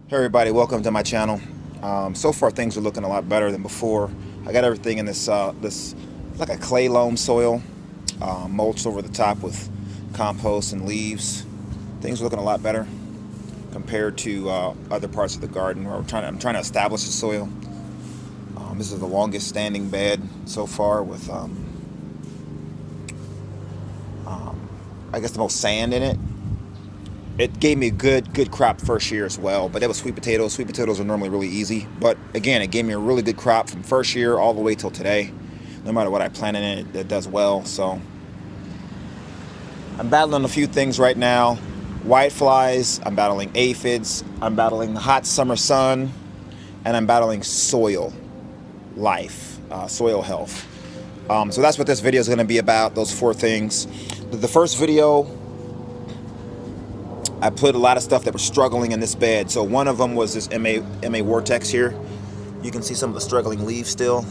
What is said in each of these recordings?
Hey everybody, welcome to my channel. So far things are looking a lot better than before. I got everything in this like a clay loam soil, mulched over the top with compost and leaves. Things are looking a lot better compared to other parts of the garden where I'm trying to establish the soil. This is the longest standing bed so far with I guess the most sand in it. It gave me a good crop first year as well, but it was sweet potatoes. Sweet potatoes are normally really easy, but again, it gave me a really good crop from first year all the way till today. No matter what I plant in it, it does well. So I'm battling a few things right now. White flies, I'm battling aphids, I'm battling the hot summer sun, and I'm battling soil life, soil health. So that's what this video is going to be about, those four things. The first video, I put a lot of stuff that was struggling in this bed. So one of them was this MA Vortex here. You can see some of the struggling leaves still.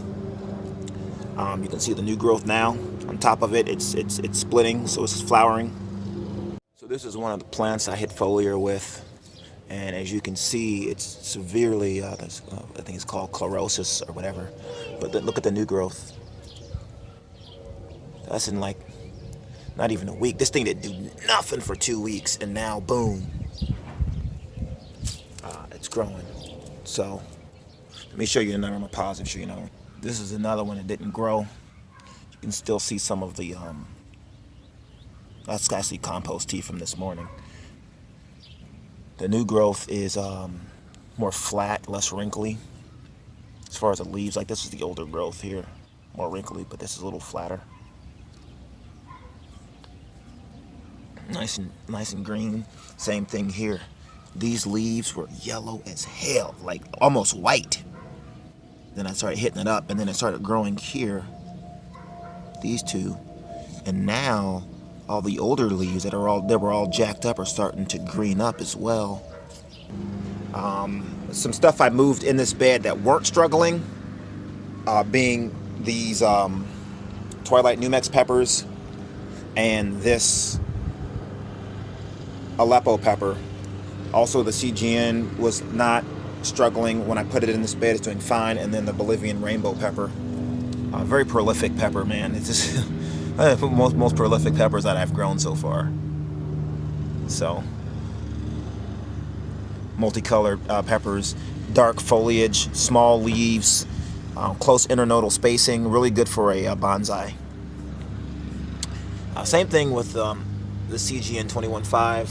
You can see the new growth now. On top of it, it's splitting, so it's flowering. So this is one of the plants I hit foliar with. And as you can see, it's severely, I think it's called chlorosis or whatever. But look at the new growth. That's in like not even a week. This thing didn't do nothing for 2 weeks, and now boom, it's growing. So let me show you another one positive. So, you know, this is another one that didn't grow. You can still see some of the that's actually compost tea from this morning. The new growth is more flat, less wrinkly. As far as the leaves, like this is the older growth here, more wrinkly, but this is a little flatter. Nice and green. Same thing here. These leaves were yellow as hell, like almost white. Then I started hitting it up, and then it started growing here. These two, and now all the older leaves that were all jacked up are starting to green up as well. Some stuff I moved in this bed that weren't struggling, being these Twilight Numex peppers and this Aleppo pepper. Also, the CGN was not struggling when I put it in this bed. It's doing fine. And then the Bolivian rainbow pepper, very prolific pepper, man. It's just most prolific peppers that I've grown so far. So multicolored peppers, dark foliage, small leaves, close internodal spacing, really good for a bonsai. Same thing with the CGN 21.5.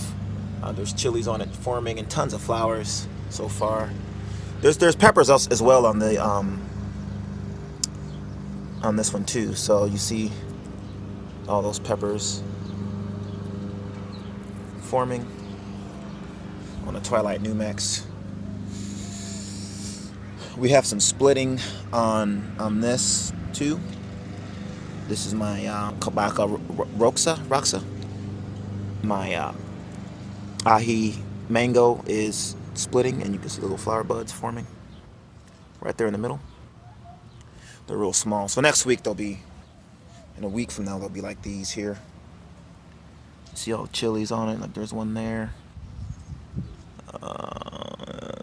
There's chilies on it forming and tons of flowers so far. There's peppers as well on the on this one too. So you see all those peppers forming on the Twilight Numex. We have some splitting on this too. This is my Kabaka Roxa. My ahi mango is splitting, and you can see little flower buds forming right there in the middle. They're real small. So next week in a week from now, they'll be like these here. See all the chilies on it? Like there's one there.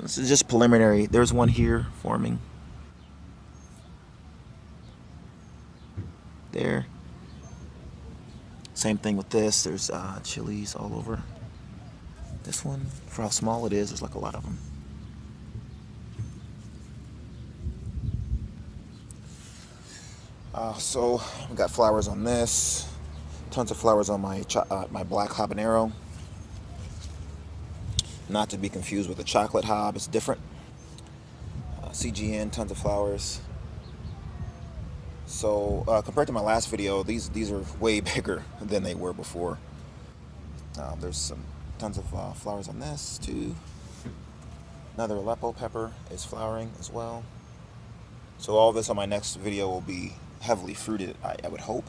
This is just preliminary. There's one here forming. There. Same thing with this. There's chilies all over. This one, for how small it is, there's like a lot of them. So we got flowers on this. Tons of flowers on my black habanero. Not to be confused with the chocolate hob. It's different. CGN, tons of flowers. So compared to my last video, these are way bigger than they were before. There's tons of flowers on this too. Another Aleppo pepper is flowering as well. So all this on my next video will be heavily fruited, I would hope.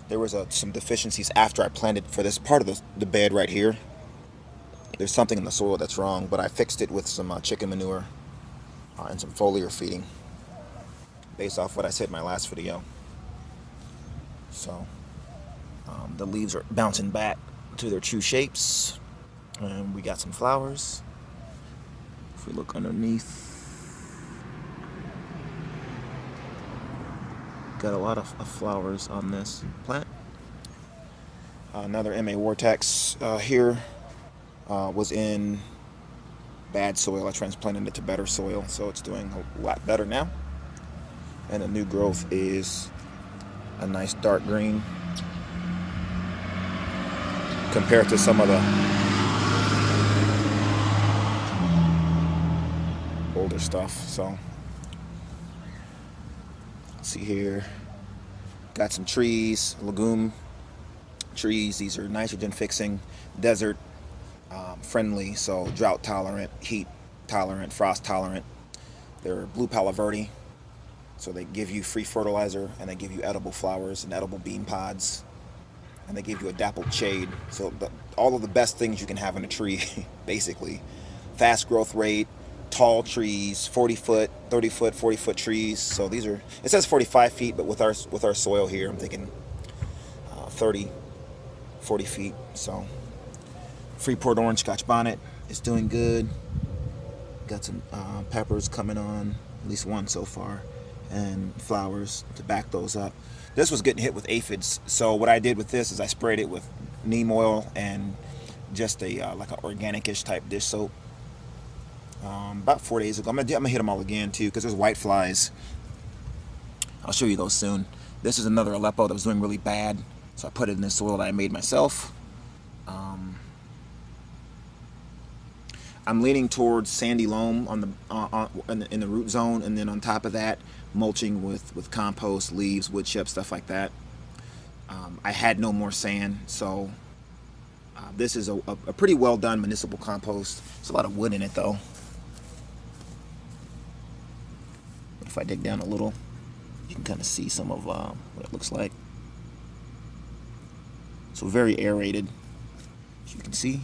There was some deficiencies after I planted for this part of the bed right here. There's something in the soil that's wrong, but I fixed it with some chicken manure and some foliar feeding, based off what I said in my last video. So the leaves are bouncing back to their true shapes. And we got some flowers. If we look underneath, got a lot of flowers on this plant. Another MA Vortex here was in bad soil. I transplanted it to better soil, so it's doing a lot better now. And the new growth is a nice dark green compared to some of the older stuff. So see here, got some trees, legume trees. These are nitrogen fixing, desert friendly, so drought tolerant, heat tolerant, frost tolerant. They're blue Palo Verde, so they give you free fertilizer, and they give you edible flowers and edible bean pods, and they give you a dappled shade. So all of the best things you can have in a tree, basically. Fast growth rate, tall trees, 40 foot, 30 foot, 40 foot trees. So these are, it says 45 feet, but with our soil here, I'm thinking 30, 40 feet. So Freeport orange Scotch bonnet is doing good. Got some peppers coming on, at least one so far, and flowers to back those up. This was getting hit with aphids, so what I did with this is I sprayed it with neem oil and just a like an organic-ish type dish soap. About 4 days ago. I'm gonna hit them all again too, because there's white flies. I'll show you those soon. This is another Aleppo that was doing really bad, so I put it in this soil that I made myself. I'm leaning towards sandy loam on the in the root zone, and then on top of that, mulching with compost, leaves, wood chips, stuff like that. I had no more sand, so this is a pretty well done municipal compost. There's a lot of wood in it though. If I dig down a little, you can kind of see some of what it looks like. So very aerated, as you can see.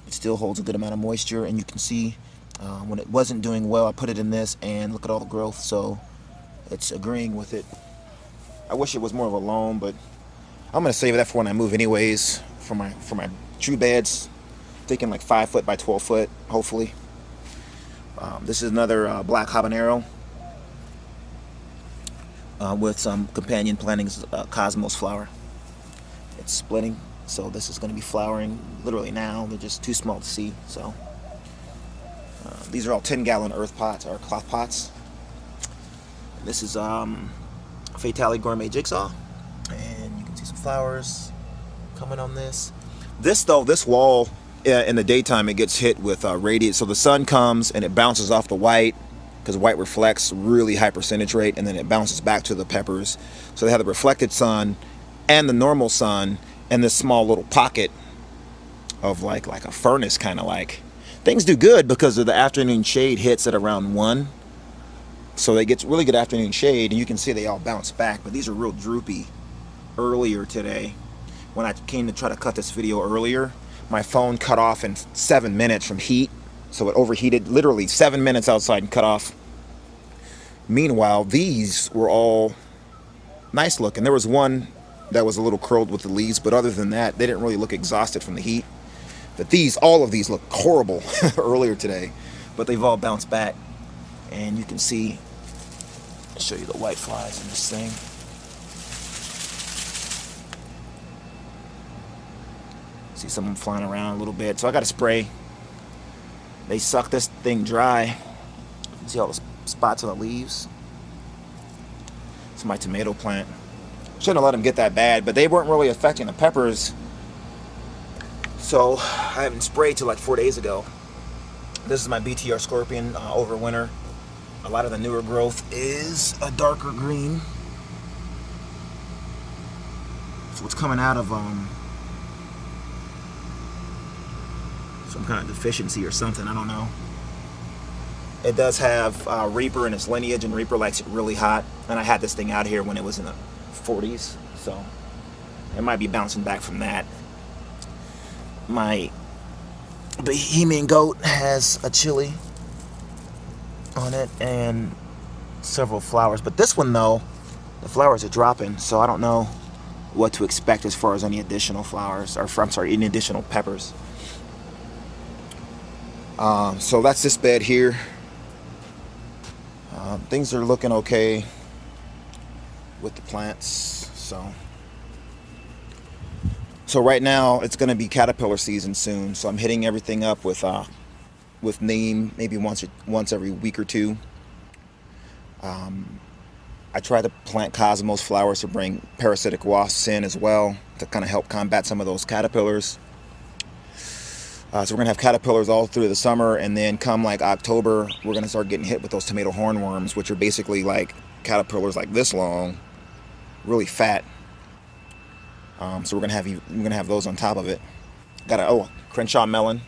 It still holds a good amount of moisture, and you can see when it wasn't doing well, I put it in this, and look at all the growth, so it's agreeing with it. I wish it was more of a loam, but I'm gonna save that for when I move anyways, for my true beds. Thinking like 5 foot by 12 foot, hopefully. This is another black habanero with some companion plantings, cosmos flower. It's splitting. So this is going to be flowering literally now. They're just too small to see. So these are all 10-gallon earth pots or cloth pots. This is Fatale Gourmet Jigsaw, and you can see some flowers coming on this. This wall in the daytime, it gets hit with radiant. So the sun comes and it bounces off the white, because white reflects really high percentage rate, and then it bounces back to the peppers. So they have the reflected sun and the normal sun, and this small little pocket of like a furnace, kind of like. Things do good because of the afternoon shade hits at around 1. So they get really good afternoon shade, and you can see they all bounce back. But these are real droopy. Earlier today, when I came to try to cut this video earlier, my phone cut off in 7 minutes from heat. So it overheated literally 7 minutes outside and cut off. Meanwhile, these were all nice looking. There was one that was a little curled with the leaves, but other than that, they didn't really look exhausted from the heat. But all of these look horrible earlier today, but they've all bounced back. And you can see, I'll show you the white flies in this thing. See some of them flying around a little bit. So I got to spray. They suck this thing dry. See all the spots on the leaves? It's my tomato plant. Shouldn't have let them get that bad, but they weren't really affecting the peppers. So I haven't sprayed till like 4 days ago. This is my BTR Scorpion over winter. A lot of the newer growth is a darker green. So it's coming out of some kind of deficiency or something, I don't know. It does have Reaper in its lineage, and Reaper likes it really hot. And I had this thing out here when it was in the 40s, so it might be bouncing back from that. My Bohemian goat has a chili on it and several flowers, but this one though, the flowers are dropping, so I don't know what to expect as far as any additional flowers, or I'm sorry, any additional peppers. So that's this bed here. Things are looking okay with the plants. So right now it's going to be caterpillar season soon. So I'm hitting everything up with neem, maybe once every week or two. I try to plant cosmos flowers to bring parasitic wasps in as well to kind of help combat some of those caterpillars. So we're going to have caterpillars all through the summer, and then come like October, we're going to start getting hit with those tomato hornworms, which are basically like caterpillars like this long, really fat. So we're gonna have those on top of it. Got a Crenshaw melon,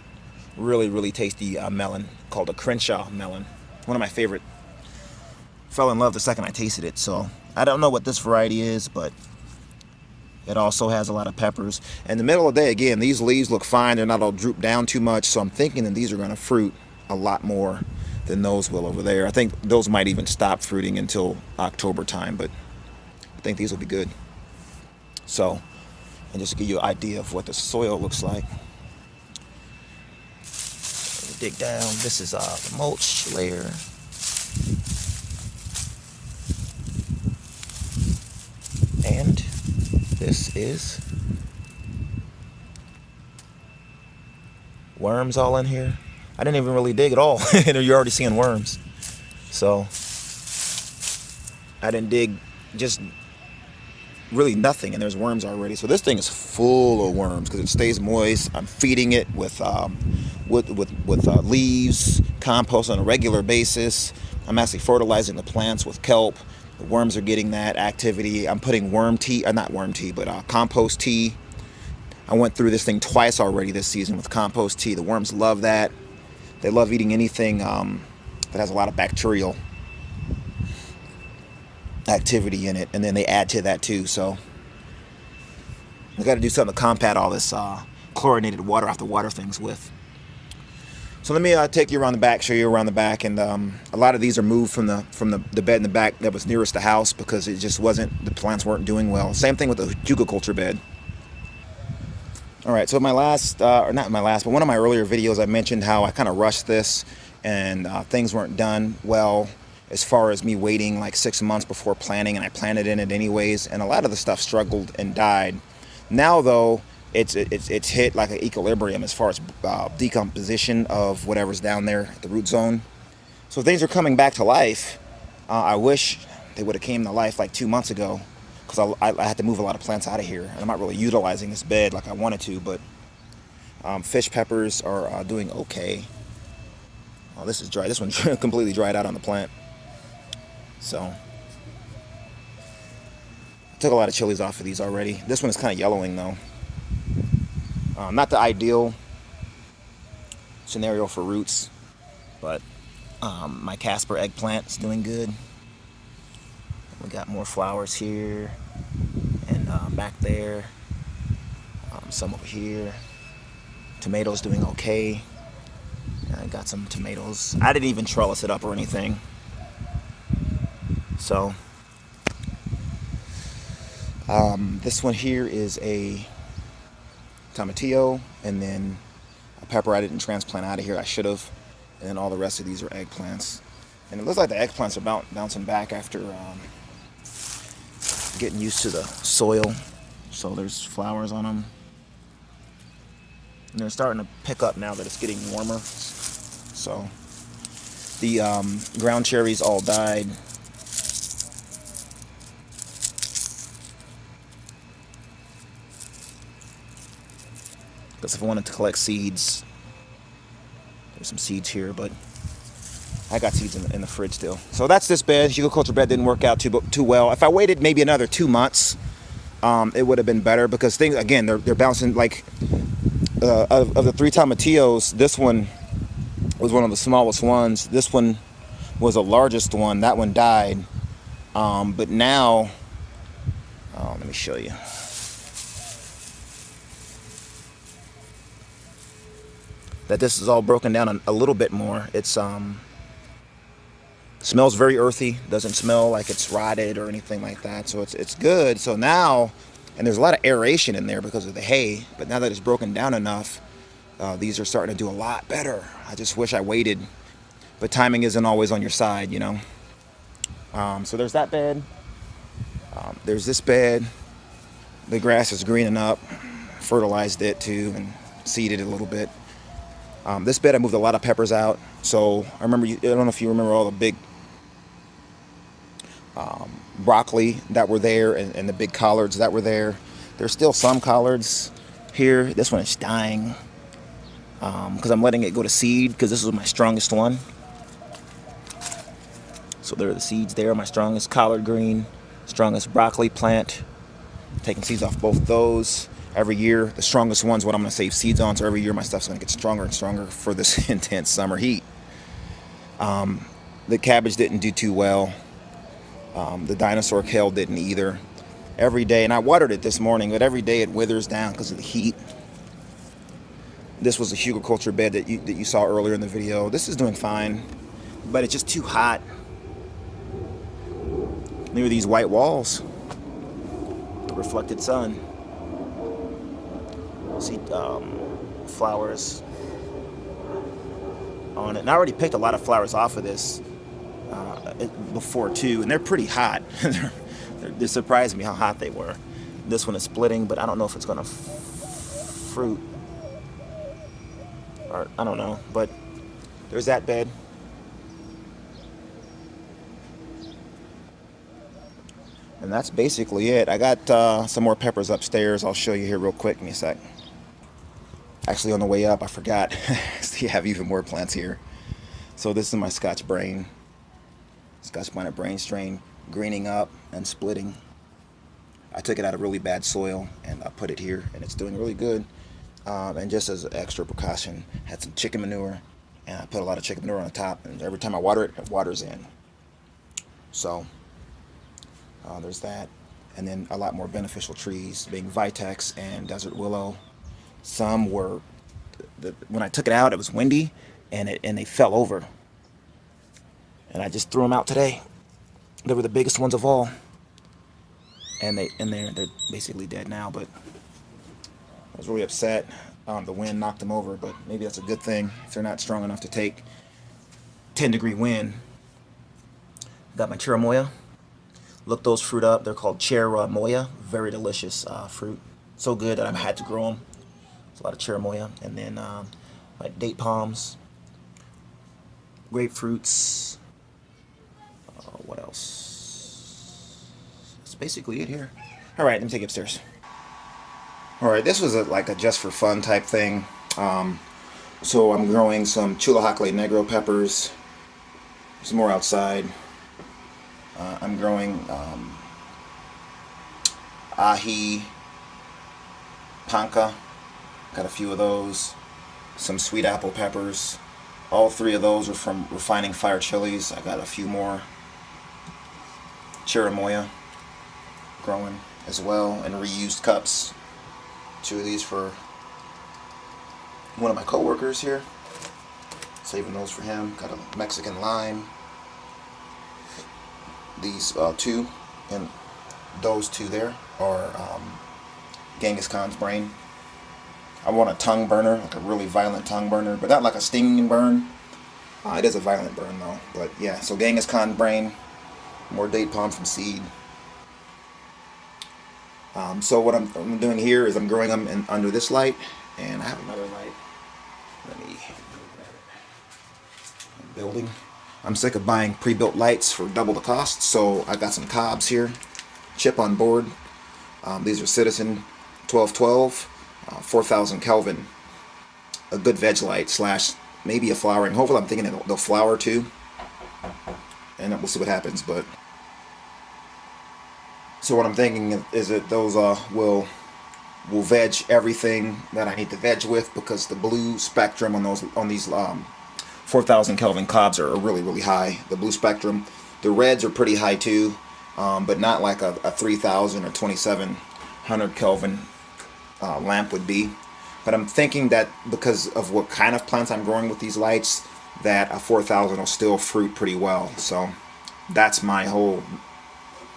really tasty melon called a Crenshaw melon. One of my favorite. Fell in love the second I tasted it. So I don't know what this variety is, but it also has a lot of peppers. In the middle of the day, again, these leaves look fine. They're not all drooped down too much. So I'm thinking that these are gonna fruit a lot more than those will over there. I think those might even stop fruiting until October time, but I think these will be good. So, and just to give you an idea of what the soil looks like. Dig down. This is the mulch layer. And this is worms all in here. I didn't even really dig at all. You're already seeing worms. So I didn't dig just really nothing, and there's worms already. So this thing is full of worms because it stays moist. I'm feeding it with leaves, compost on a regular basis. I'm actually fertilizing the plants with kelp. The worms are getting that activity. I'm putting compost tea. I went through this thing twice already this season with compost tea. The worms love that. They love eating anything that has a lot of bacterial activity in it, and then they add to that too. So I got to do something to combat all this chlorinated water I have to water things with. So let me take you around the back, show you around the back, and a lot of these are moved from the bed in the back that was nearest the house because it just wasn't, the plants weren't doing well. Same thing with the hugelkultur bed. All right, so my last, or not my last, but one of my earlier videos, I mentioned how I kind of rushed this and things weren't done well as far as me waiting like 6 months before planting, and I planted in it anyways, and a lot of the stuff struggled and died. Now though, it's hit like an equilibrium as far as decomposition of whatever's down there at the root zone. So things are coming back to life. I wish they would have came to life like 2 months ago, because I had to move a lot of plants out of here, and I'm not really utilizing this bed like I wanted to. But fish peppers are doing okay. Oh, this is dry. This one's completely dried out on the plant. So I took a lot of chilies off of these already. This one is kind of yellowing though. Not the ideal scenario for roots, but my Casper eggplant is doing good. We got more flowers here and back there. Some over here. Tomatoes doing okay. I got some tomatoes. I didn't even trellis it up or anything. So this one here is a tomatillo, and then a pepper I didn't transplant out of here. I should have. And then all the rest of these are eggplants. And it looks like the eggplants are bouncing back after getting used to the soil. So there's flowers on them. And they're starting to pick up now that it's getting warmer. So the ground cherries all died. Because if I wanted to collect seeds, there's some seeds here, but I got seeds in the fridge still. So that's this bed. Hugelkultur bed didn't work out too well. If I waited maybe another 2 months, it would have been better, because things, again, they're bouncing. Like of the 3 tomatillos, this one was one of the smallest ones. This one was the largest one. That one died. But now, let me show you. That this is all broken down a little bit more. It's smells very earthy. Doesn't smell like it's rotted or anything like that. So it's good. So now, and there's a lot of aeration in there because of the hay. But now that it's broken down enough, These are starting to do a lot better. I just wish I waited, but timing isn't always on your side, you know. So there's that bed. There's this bed. The grass is greening up. Fertilized it too and seeded it a little bit. This bed I moved a lot of peppers out. So I remember, I don't know if you remember all the big broccoli that were there and the big collards that were there. There's still some collards here. This one is dying because I'm letting it go to seed because this was my strongest one. So there are the seeds there, my strongest collard green, strongest broccoli plant. Taking seeds off both of those. Every year, the strongest one's what I'm going to save seeds on, so every year my stuff's going to get stronger and stronger for this intense summer heat. The cabbage didn't do too well. The dinosaur kale didn't either. Every day, and I watered it this morning, but every day it withers down because of the heat. This was a hugelkultur bed that you saw earlier in the video. This is doing fine, but it's just too hot. Near these white walls, the reflected sun. See flowers on it. And I already picked a lot of flowers off of this before too, and they're pretty hot. They surprised me how hot they were. This one is splitting, but I don't know if it's gonna fruit or I don't know. But there's that bed. And that's basically it. I got some more peppers upstairs. I'll show you here real quick. Give me a sec. Actually, on the way up, I forgot. See, I have even more plants here. So this is my Scotch bonnet brain strain, greening up and splitting. I took it out of really bad soil and I put it here, and it's doing really good. And just as an extra precaution, had some chicken manure, and I put a lot of chicken manure on the top. And every time I water it, it waters in. So there's that. And then a lot more beneficial trees, being Vitex and desert willow. Some were, when I took it out, it was windy, and they fell over. And I just threw them out today. They were the biggest ones of all, and they're basically dead now. But I was really upset. The wind knocked them over, but maybe that's a good thing if they're not strong enough to take 10-degree wind. Got my cherimoya. Look those fruit up. They're called cherimoya. Very delicious fruit. So good that I've had to grow them. A lot of cherimoya, and then like date palms, grapefruits. What else? That's basically it here. All right, let me take it upstairs. All right, this was like a just for fun type thing. So I'm growing some chulahakle negro peppers. Some more outside. I'm growing ahi, panca. Got a few of those. Some sweet apple peppers. All three of those are from Refining Fire Chilies. I got a few more. Cherimoya growing as well, and reused cups. 2 of these for one of my co-workers here. Saving those for him. Got a Mexican lime. These 2 and those 2 there are Genghis Khan's brain. I want a tongue burner, like a really violent tongue burner, but not like a stinging burn. It is a violent burn though. But yeah, so Genghis Khan brain, more date palm from seed. So what I'm doing here is I'm growing them under this light, and I have another light. Let me building. I'm sick of buying pre-built lights for double the cost, so I got some cobs here. Chip on board. These are Citizen 1212. 4,000 Kelvin, a good veg light slash maybe a flowering. Hopefully I'm thinking they'll flower too, and we'll see what happens. But so what I'm thinking is that those will veg everything that I need to veg with, because the blue spectrum on these 4,000 Kelvin cobs are really high. The blue spectrum, the reds are pretty high too, but not like a 3,000 or 2,700 Kelvin lamp would be. But I'm thinking that because of what kind of plants I'm growing with these lights, that a 4,000 will still fruit pretty well. So that's my whole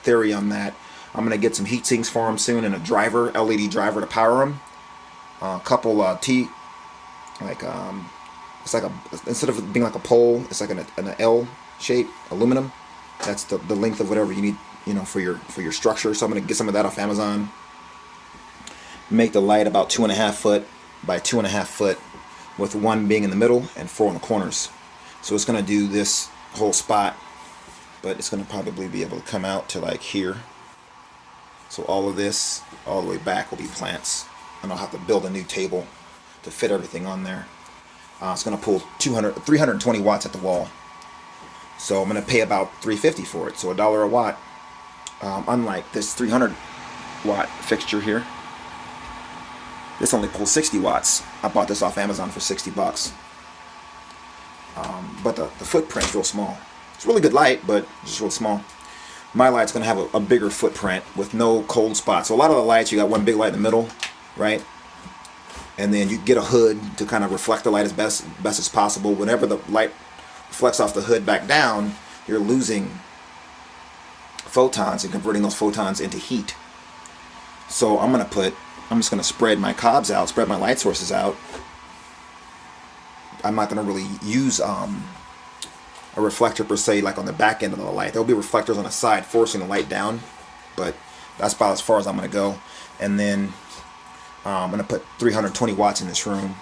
theory on that. I'm going to get some heat sinks for them soon, and a driver, LED driver to power them. A couple like it's like a, instead of being like a pole, it's like an L shape, aluminum. That's the length of whatever you need, for your structure. So I'm gonna get some of that off Amazon. Make the light about 2.5 foot by 2.5 foot, with one being in the middle and 4 in the corners. So it's gonna do this whole spot, but it's gonna probably be able to come out to like here. So all of this, all the way back, will be plants, and I'll have to build a new table to fit everything on there. It's gonna pull 320 watts at the wall. So I'm gonna pay about $3.50 for it, so $1 a watt. Unlike this 300 watt fixture here, this only pulls 60 watts. I bought this off Amazon for $60. But the footprint's real small. It's really good light, but just real small. My light's gonna have a bigger footprint with no cold spots. So a lot of the lights, you got one big light in the middle, right? And then you get a hood to kind of reflect the light as best as possible. Whenever the light reflects off the hood back down, you're losing photons and converting those photons into heat. So I'm just gonna spread my cobs out, spread my light sources out. I'm not gonna really use a reflector per se, like on the back end of the light. There'll be reflectors on the side forcing the light down, but that's about as far as I'm gonna go. And then I'm gonna put 320 watts in this room.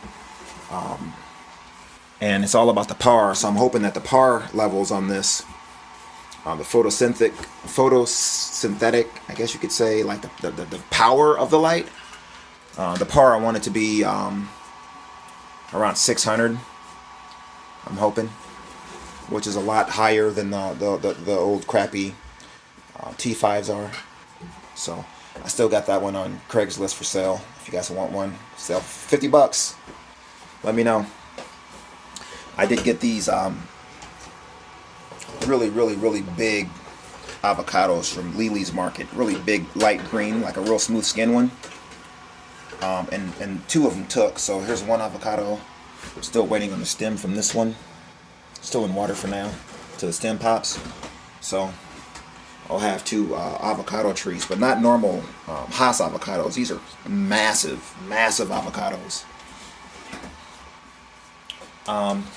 And it's all about the power, so I'm hoping that the power levels on this, the photosynthetic, I guess you could say, like the power of the light, the power I want it to be around 600, I'm hoping, which is a lot higher than the old crappy T5s are. So I still got that one on Craigslist for sale. If you guys want one, sell $50. Let me know. I did get these really big avocados from Lily's Market. Really big, light green, like a real smooth skin one. And 2 of them took. So here's one avocado. I'm still waiting on the stem from this one. Still in water for now, till the stem pops. So I'll have 2 avocado trees, but not normal Hass avocados. These are massive avocados.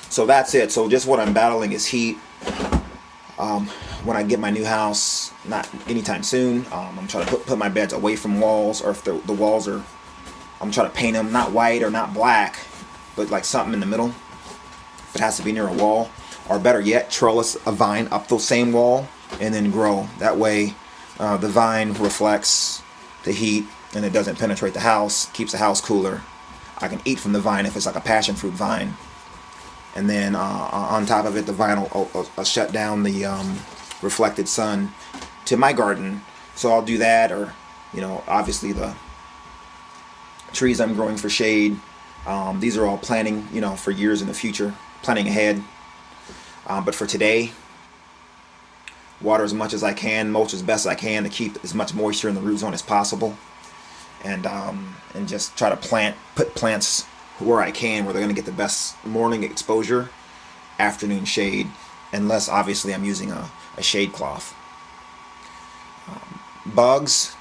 So that's it. So just what I'm battling is heat. When I get my new house, not anytime soon, I'm trying to put my beds away from walls, or if the walls are, I'm trying to paint them not white or not black, but like something in the middle. It has to be near a wall, or better yet, trellis a vine up the same wall and then grow. That way the vine reflects the heat and it doesn't penetrate the house, keeps the house cooler. I can eat from the vine if it's like a passion fruit vine. And then on top of it, the vine will shut down the reflected sun to my garden. So I'll do that, or obviously the trees I'm growing for shade. These are all planning, for years in the future, planning ahead. But for today, water as much as I can, mulch as best as I can to keep as much moisture in the root zone as possible, and just try to put plants where I can, where they're going to get the best morning exposure, afternoon shade, unless obviously I'm using a shade cloth. Bugs,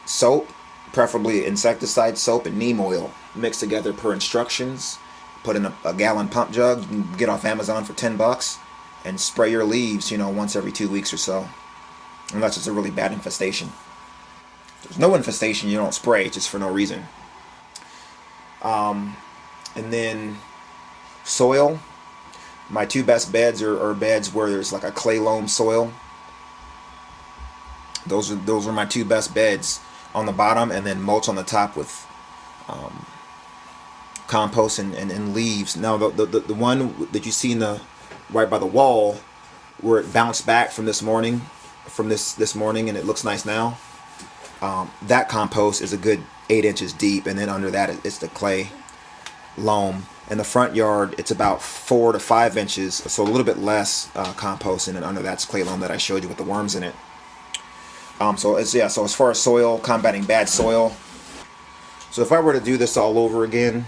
soap, preferably insecticide soap and neem oil, mixed together per instructions. Put in a gallon pump jug. You can get off Amazon for $10, and spray your leaves, once every 2 weeks or so, unless it's a really bad infestation. If there's no infestation, you don't spray just for no reason. And then soil. My 2 best beds are beds where there's like a clay loam soil. Those are my 2 best beds on the bottom, and then mulch on the top with compost and leaves. Now the one that you see right by the wall, where it bounced back from this morning, and it looks nice now, that compost is a good 8 inches deep, and then under that it's the clay loam. In the front yard, it's about 4 to 5 inches, so a little bit less compost, and then under that's clay loam that I showed you with the worms in it. So as far as soil, combating bad soil. So if I were to do this all over again,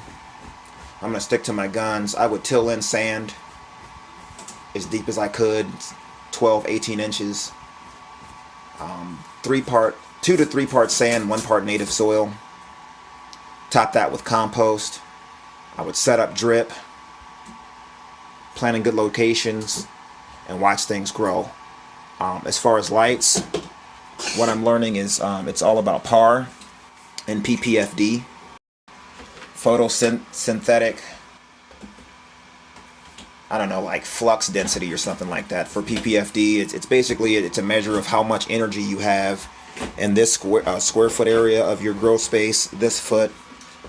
I'm gonna stick to my guns. I would till in sand as deep as I could, 12, 18 inches. 2 to 3 parts sand, 1 part native soil. Top that with compost. I would set up drip, plant in good locations, and watch things grow. As far as lights, what I'm learning is it's all about PAR and PPFD, photosynthetic, I don't know, like flux density or something like that. For PPFD, it's basically it's a measure of how much energy you have in this square foot area of your grow space. This foot,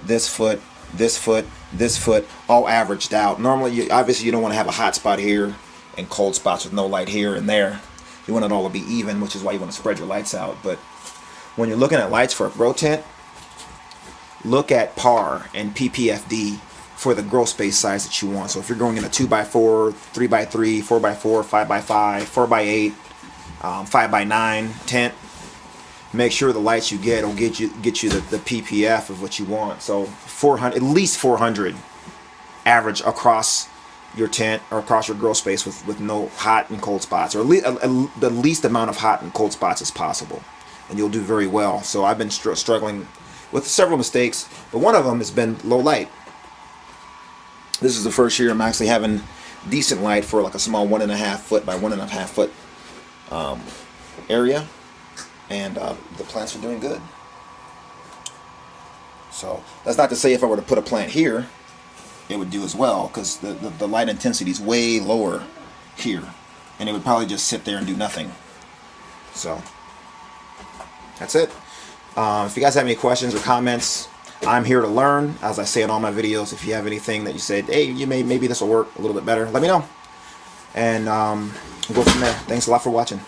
this foot, this foot, this foot, all averaged out. Normally, obviously, you don't want to have a hot spot here and cold spots with no light here and there. You want it all to be even, which is why you want to spread your lights out. But when you're looking at lights for a grow tent, look at PAR and PPFD for the grow space size that you want. So if you're going in a 2x4, 3x3, 4x4, 5x5, 4x8, 5x9 tent, make sure the lights you get will get you the PPF of what you want. So 400, at least 400 average across your tent or across your grow space with no hot and cold spots, or at least the least amount of hot and cold spots as possible, and you'll do very well. So I've been struggling with several mistakes, but one of them has been low light. This is the first year I'm actually having decent light for like a small 1.5 foot by 1.5 foot area, and the plants are doing good. So that's not to say if I were to put a plant here, it would do as well, because the light intensity is way lower here, and it would probably just sit there and do nothing. So that's it. If you guys have any questions or comments, I'm here to learn, as I say in all my videos. If you have anything that you said, hey, maybe this will work a little bit better, let me know, and we'll go from there. Thanks a lot for watching.